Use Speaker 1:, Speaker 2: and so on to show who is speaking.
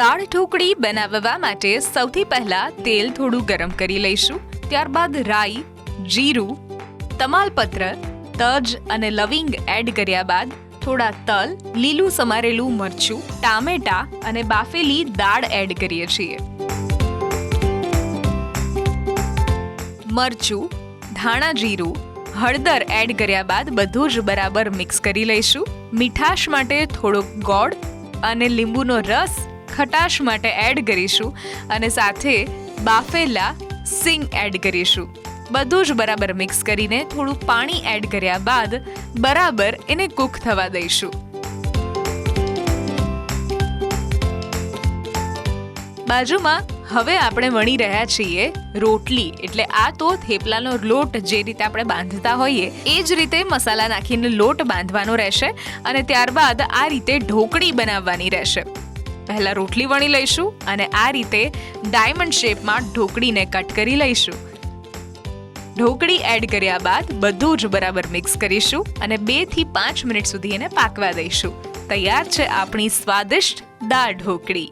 Speaker 1: દાળ ઢોકળી બનાવવા માટે સૌથી પહેલા તેલ થોડું ગરમ કરી લઈશું. ત્યારબાદ રાઈ, જીરું, તમાલપત્ર, તજ અને લવિંગ એડ કર્યા બાદ થોડા તલ, લીલું સમારેલું મરચું, ટામેટા અને બાફેલી દાળ એડ કરીએ છીએ. મરચું, ધાણા જીરું, હળદર એડ કર્યા બાદ બધું જ બરાબર મિક્સ કરી લઈશું. મીઠાશ માટે થોડોક ગોળ અને લીંબુનો રસ ખટાશ માટે એડ કરીશું અને સાથે બાફેલા સિંગ એડ કરીશું. બધું જ બરાબર મિક્સ કરીને થોડું પાણી એડ કર્યા બાદ બરાબર એને કૂક થવા દઈશું. બાજુમાં હવે આપણે વણી રહ્યા છીએ રોટલી, એટલે આ તો થેપલાનો લોટ જે રીતે આપણે બાંધતા હોઈએ એ જ રીતે મસાલા નાખીને લોટ બાંધવાનો રહેશે અને ત્યારબાદ આ રીતે ઢોકળી બનાવવાની રહેશે. પહેલા રોટલી વણી લઈશું અને આ રીતે ડાયમંડ શેપમાં ઢોકળીને કટ કરી લઈશું. ઢોકળી એડ કર્યા બાદ બધું જ બરાબર મિક્સ કરીશું અને 2 થી 5 મિનિટ સુધી એને પાકવા દઈશું. તૈયાર છે આપણી સ્વાદિષ્ટ દાળ ઢોકળી.